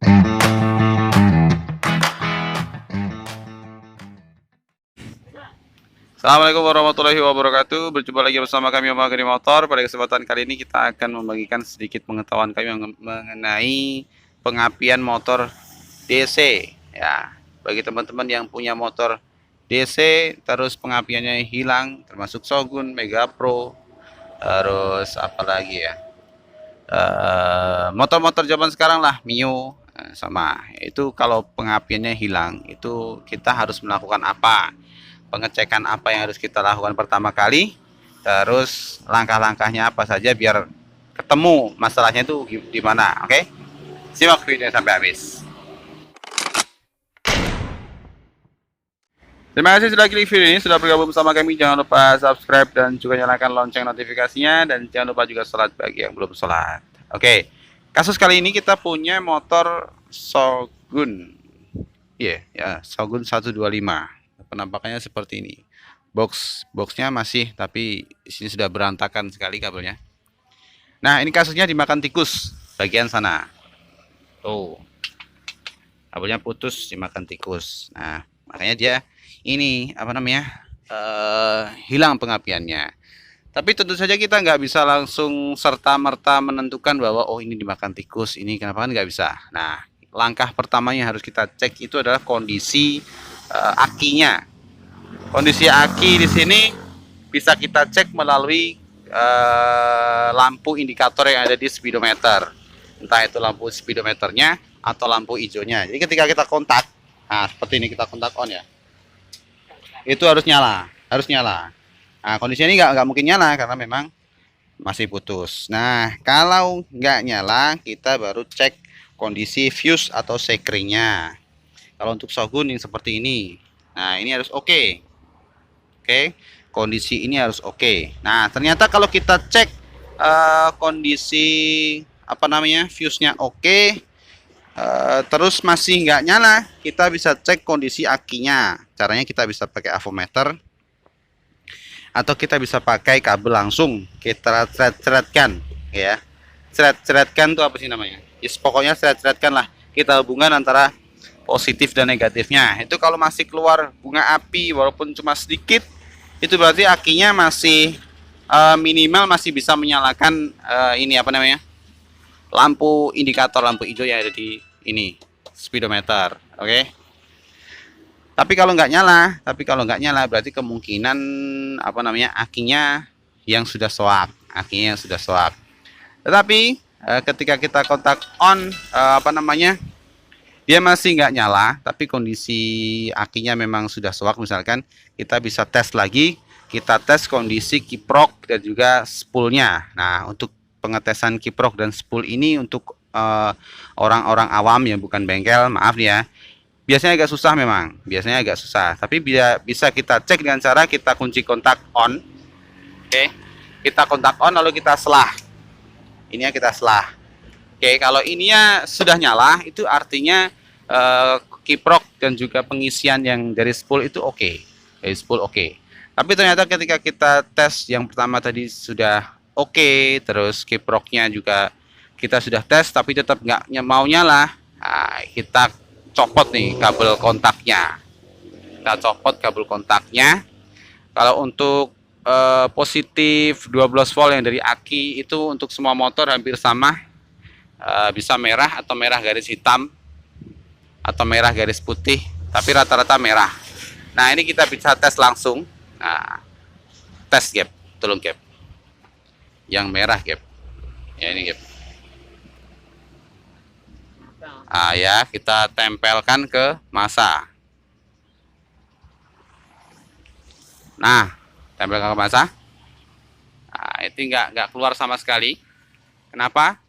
Assalamualaikum warahmatullahi wabarakatuh. Berjumpa lagi bersama kami Om Agri Motor. Pada kesempatan kali ini kita akan membagikan sedikit pengetahuan kami mengenai pengapian motor DC. Ya, bagi teman-teman yang punya motor DC terus pengapiannya hilang, termasuk Shogun, Mega Pro, terus apa lagi ya? Motor-motor zaman sekarang lah, Mio, sama. Itu kalau pengapiannya hilang, itu kita harus melakukan apa? Pengecekan apa yang harus kita lakukan pertama kali, terus langkah-langkahnya apa saja biar ketemu masalahnya itu di mana. Oke, simak videonya sampai habis. Terima kasih sudah klik video ini, sudah bergabung bersama kami. Jangan lupa subscribe dan juga nyalakan lonceng notifikasinya, dan jangan lupa juga sholat bagi yang belum sholat. Oke, kasus kali ini kita punya motor Shogun, ya Shogun 125. Penampakannya seperti ini. Boxnya masih, tapi di sini sudah berantakan sekali kabelnya. Nah, ini kasusnya dimakan tikus bagian sana. Tuh, kabelnya putus dimakan tikus. Nah, makanya dia ini apa namanya hilang pengapiannya. Tapi tentu saja kita nggak bisa langsung serta-merta menentukan bahwa oh ini dimakan tikus, ini kenapa, kan nggak bisa. Nah, langkah pertama yang harus kita cek itu adalah kondisi akinya. Kondisi aki di sini bisa kita cek melalui lampu indikator yang ada di speedometer, entah itu lampu speedometernya atau lampu hijaunya. Jadi ketika kita kontak, nah seperti ini, kita kontak on ya, itu harus nyala, Nah, kondisi ini nggak mungkin nyala karena memang masih putus. Nah, kalau nggak nyala, kita baru cek kondisi fuse atau sekringnya. Kalau untuk Shogun yang seperti ini, nah ini harus oke. Kondisi ini harus oke. Nah, ternyata kalau kita cek kondisi apa namanya fuse-nya oke, terus masih nggak nyala, kita bisa cek kondisi akinya. Caranya kita bisa pakai avometer, atau kita bisa pakai kabel langsung kita thread-threadkan ya. Thread-threadkan itu apa sih namanya? Yes, pokoknya thread-threadkan lah. Kita hubungan antara positif dan negatifnya. Itu kalau masih keluar bunga api walaupun cuma sedikit, itu berarti akinya masih minimal masih bisa menyalakan ini apa namanya, lampu indikator, lampu hijau yang ada di ini speedometer. Oke. Tapi kalau nggak nyala berarti kemungkinan apa namanya akinya yang sudah soak, Tetapi ketika kita kontak on apa namanya, dia masih nggak nyala, tapi kondisi akinya memang sudah soak misalkan, kita bisa tes lagi, kita tes kondisi kiprok dan juga spoolnya. Nah, untuk pengetesan kiprok dan spool ini untuk orang-orang awam yang bukan bengkel, maaf ya, biasanya agak susah, tapi bisa kita cek dengan cara kita kunci kontak on. Oke, kita kontak on lalu kita selah. Ininya kita selah. Oke, kalau ininya sudah nyala, itu artinya kiprok dan juga pengisian yang dari spool itu oke. Tapi ternyata ketika kita tes yang pertama tadi sudah oke, terus kiproknya juga kita sudah tes tapi tetap nggak mau nyala. Nah, kita copot nih kabel kontaknya. Kalau untuk positif 12 volt yang dari aki itu untuk semua motor hampir sama. Bisa merah atau merah garis hitam atau merah garis putih, tapi rata-rata merah. Nah, ini kita bisa tes langsung. Nah, tes gap, tolong gap yang merah, gap ya, ini gap. Ya, kita tempelkan ke massa. Nah, tempelkan ke massa. Nah, itu nggak keluar sama sekali. Kenapa?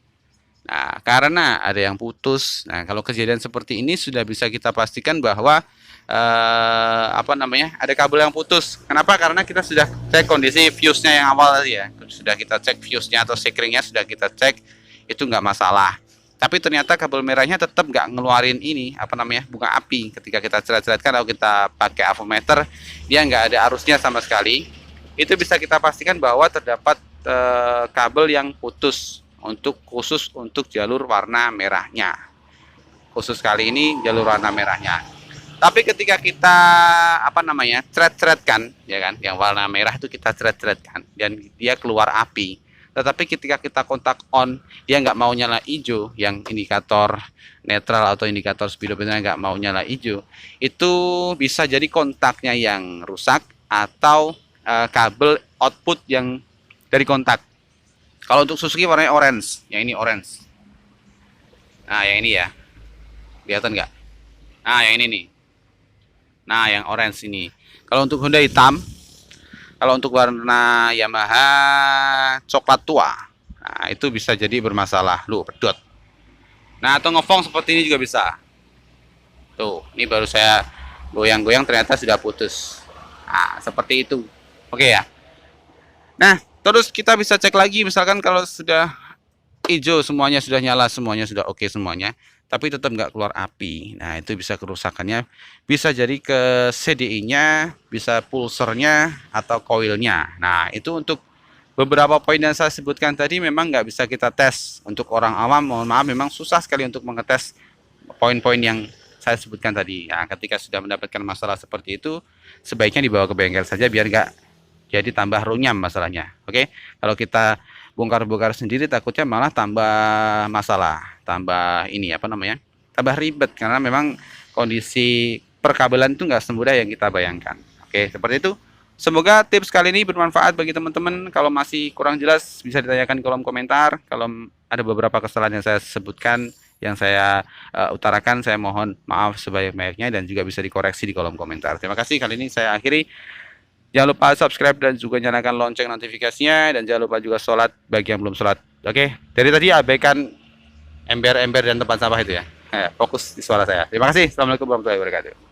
Nah, karena ada yang putus. Nah, kalau kejadian seperti ini sudah bisa kita pastikan bahwa apa namanya, ada kabel yang putus. Kenapa? Karena kita sudah cek kondisi fuse-nya yang awal tadi ya. Sudah kita cek fuse-nya atau sekringnya, sudah kita cek, itu nggak masalah. Tapi ternyata kabel merahnya tetap nggak ngeluarin ini apa namanya, bunga api. Ketika kita thread-threadkan atau kita pakai avometer, dia nggak ada arusnya sama sekali. Itu bisa kita pastikan bahwa terdapat kabel yang putus khusus untuk jalur warna merahnya. khusus kali ini jalur warna merahnya. Tapi ketika kita cret-cretkan, ya kan, yang warna merah itu kita cret-cretkan dan dia keluar api. Tetapi ketika kita kontak on, dia nggak mau nyala hijau, yang indikator netral atau indikator speedometernya nggak mau nyala hijau, itu bisa jadi kontaknya yang rusak atau kabel output yang dari kontak. Kalau untuk Suzuki warnanya orange, yang ini orange. Nah, yang ini ya, kelihatan nggak? Nah, yang ini nih. Nah, yang orange ini. Kalau untuk Honda hitam, kalau untuk warna Yamaha coklat tua, nah itu bisa jadi bermasalah. Lu pedot. Nah, atau ngefong seperti ini juga bisa. Tuh, ini baru saya goyang-goyang ternyata sudah putus. Nah, seperti itu. Oke ya. Nah, terus kita bisa cek lagi, misalkan kalau sudah hijau semuanya sudah nyala, semuanya sudah oke semuanya, tapi tetap nggak keluar api. Nah, itu bisa kerusakannya, bisa jadi ke CDI-nya, bisa pulsernya atau koilnya. Nah, itu untuk beberapa poin yang saya sebutkan tadi memang nggak bisa kita tes. Untuk orang awam, mohon maaf, memang susah sekali untuk mengetes poin-poin yang saya sebutkan tadi. Nah, ketika sudah mendapatkan masalah seperti itu, sebaiknya dibawa ke bengkel saja biar nggak jadi tambah runyam masalahnya. Oke, kalau kita bongkar-bongkar sendiri takutnya malah tambah masalah, tambah tambah ribet, karena memang kondisi perkabelan itu nggak semudah yang kita bayangkan. Oke, seperti itu. Semoga tips kali ini bermanfaat bagi teman-teman. Kalau masih kurang jelas bisa ditanyakan di kolom komentar. Kalau ada beberapa kesalahan yang saya sebutkan, yang saya utarakan, saya mohon maaf sebanyak-banyaknya dan juga bisa dikoreksi di kolom komentar. Terima kasih. Kali ini saya akhiri. Jangan lupa subscribe dan juga nyalakan lonceng notifikasinya, dan jangan lupa juga sholat bagi yang belum sholat. Oke, dari tadi abaikan ember-ember dan tempat sampah itu ya. Fokus di suara saya. Terima kasih. Assalamualaikum warahmatullahi wabarakatuh.